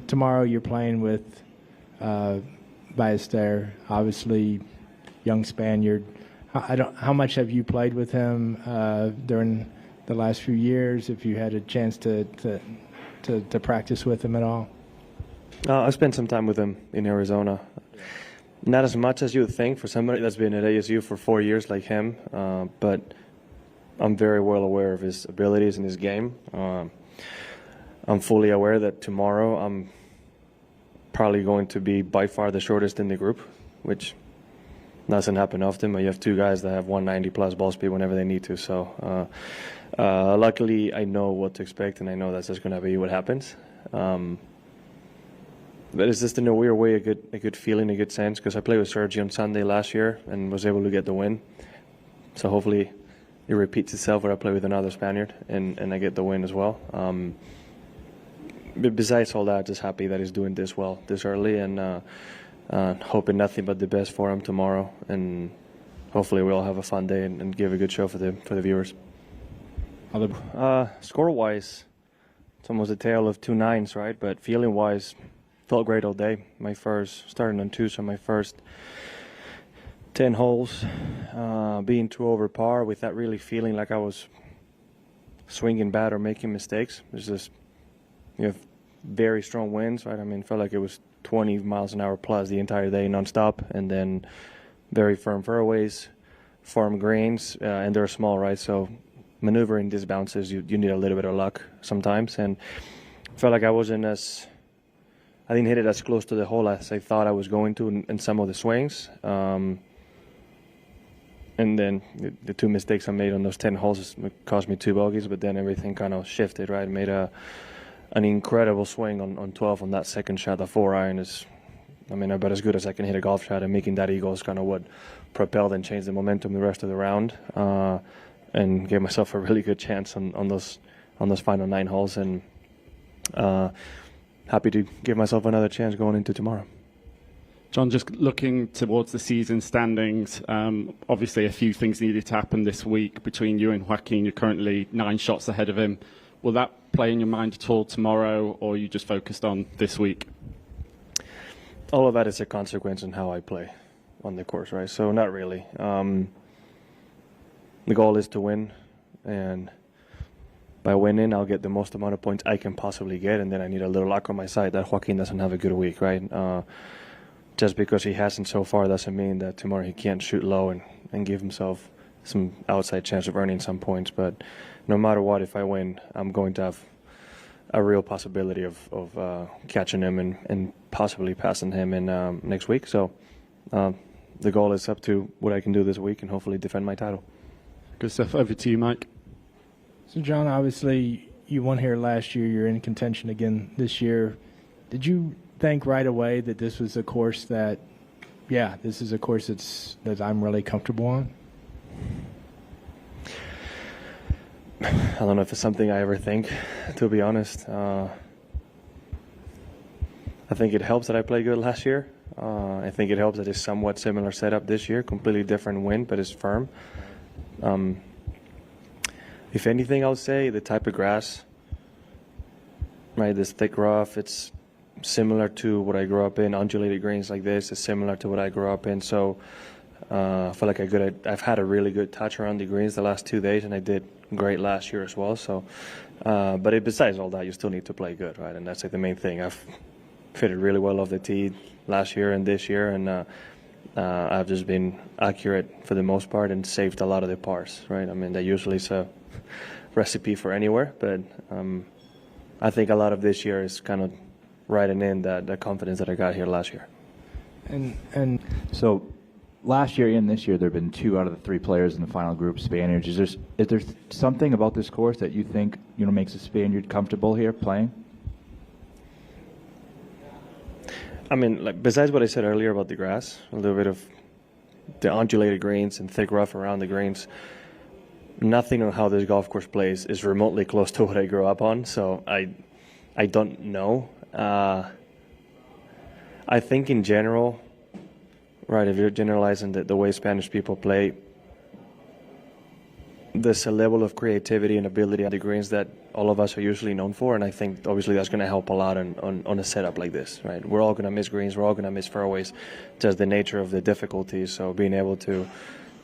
Tomorrow you're playing with Ballester, obviously young Spaniard. How much have you played with him during the last few years? If you had a chance to practice with him at all? I spent some time with him in Arizona. Not as much as you would think for somebody that's been at ASU for 4 years like him, but I'm very well aware of his abilities in his game. I'm fully aware that tomorrow I'm probably going to be by far the shortest in the group, which doesn't happen often. But you have two guys that have 190 plus ball speed whenever they need to. So luckily I know what to expect, and I know that's just going to be what happens. But it's just in a weird way a good feeling, a good sense, because I played with Sergio on Sunday last year and was able to get the win. So hopefully it repeats itself where I play with another Spaniard and I get the win as well. But besides all that, just happy that he's doing this well this early, and hoping nothing but the best for him tomorrow. And hopefully we'll have a fun day and give a good show for the viewers. Score-wise, it's almost a tale of two nines, right? But feeling-wise, felt great all day. My first, starting on 2, so my first 10 holes, being 2 over par without really feeling like I was swinging bad or making mistakes. It's just, you have very strong winds, right? I mean, felt like it was 20 miles an hour plus the entire day nonstop, and then very firm fairways, firm greens, and they're small, right? So maneuvering these bounces, you need a little bit of luck sometimes, and felt like I didn't hit it as close to the hole as I thought I was going to in some of the swings. And then the 2 mistakes I made on those 10 holes cost me 2 bogeys, but then everything kind of shifted, right? Made an incredible swing on 12 on that second shot. The 4-iron is, I mean, about as good as I can hit a golf shot, and making that eagle is kind of what propelled and changed the momentum the rest of the round, and gave myself a really good chance on those final 9 holes, and happy to give myself another chance going into tomorrow. Jon, just looking towards the season standings, obviously a few things needed to happen this week between you and Joaquin. You're currently 9 shots ahead of him. Will that play in your mind at all tomorrow, or are you just focused on this week? All of that is a consequence on how I play on the course, right? So not really. The goal is to win, and by winning, I'll get the most amount of points I can possibly get, and then I need a little luck on my side that Joaquin doesn't have a good week, right? Just because he hasn't so far doesn't mean that tomorrow he can't shoot low and give himself some outside chance of earning some points. But no matter what, if I win, I'm going to have a real possibility of catching him and possibly passing him in next week. So the goal is up to what I can do this week and hopefully defend my title. Good stuff. Over to you, Mike. So, Jon, obviously you won here last year. You're in contention again this year. Did you think right away that this was a course that, this is a course that I'm really comfortable on? I don't know if it's something I ever think, to be honest. I think it helps that I played good last year. I think it helps that it's somewhat similar setup this year, completely different wind, but it's firm. If anything, I would say the type of grass, right, this thick rough, it's similar to what I grew up in. Undulated greens like this is similar to what I grew up in. So I feel like I've had a really good touch around the greens the last 2 days, and I did great last year as well. So, but besides all that, you still need to play good, right? And that's like the main thing. I've fitted really well off the tee last year and this year, and I've just been accurate for the most part and saved a lot of the pars, right? I mean, that usually is a recipe for anywhere, but I think a lot of this year is kind of riding in that confidence that I got here last year. And so last year and this year, there have been 2 out of the 3 players in the final group Spaniards. Is there something about this course that you think makes a Spaniard comfortable here playing? I mean, like, besides what I said earlier about the grass, a little bit of the undulated greens and thick rough around the greens, nothing on how this golf course plays is remotely close to what I grew up on. So I don't know. I think in general, right, if you're generalizing the way Spanish people play, there's a level of creativity and ability on the greens that all of us are usually known for, and I think obviously that's going to help a lot on a setup like this, right? We're all going to miss greens, we're all going to miss fairways, just the nature of the difficulties. So being able to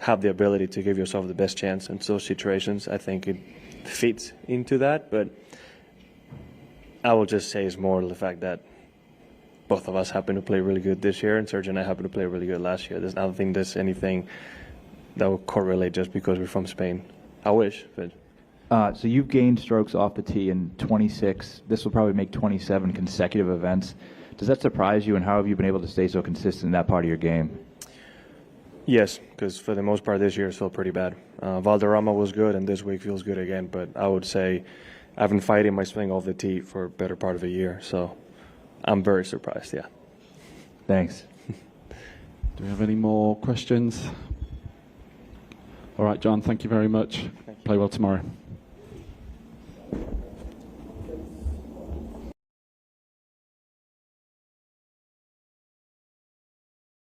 have the ability to give yourself the best chance in those situations, I think it fits into that. But I will just say it's more the fact that both of us happen to play really good this year, and Sergio and I happen to play really good last year. I don't think there's anything that will correlate just because we're from Spain. I wish, but. So you've gained strokes off the tee in 26. This will probably make 27 consecutive events. Does that surprise you, and how have you been able to stay so consistent in that part of your game? Yes, because for the most part this year it's felt pretty bad. Valderrama was good, and this week feels good again, but I would say I've been fighting my swing off the tee for a better part of a year, so I'm very surprised, yeah. Thanks. Do we have any more questions? All right, Jon, thank you very much. Play well tomorrow.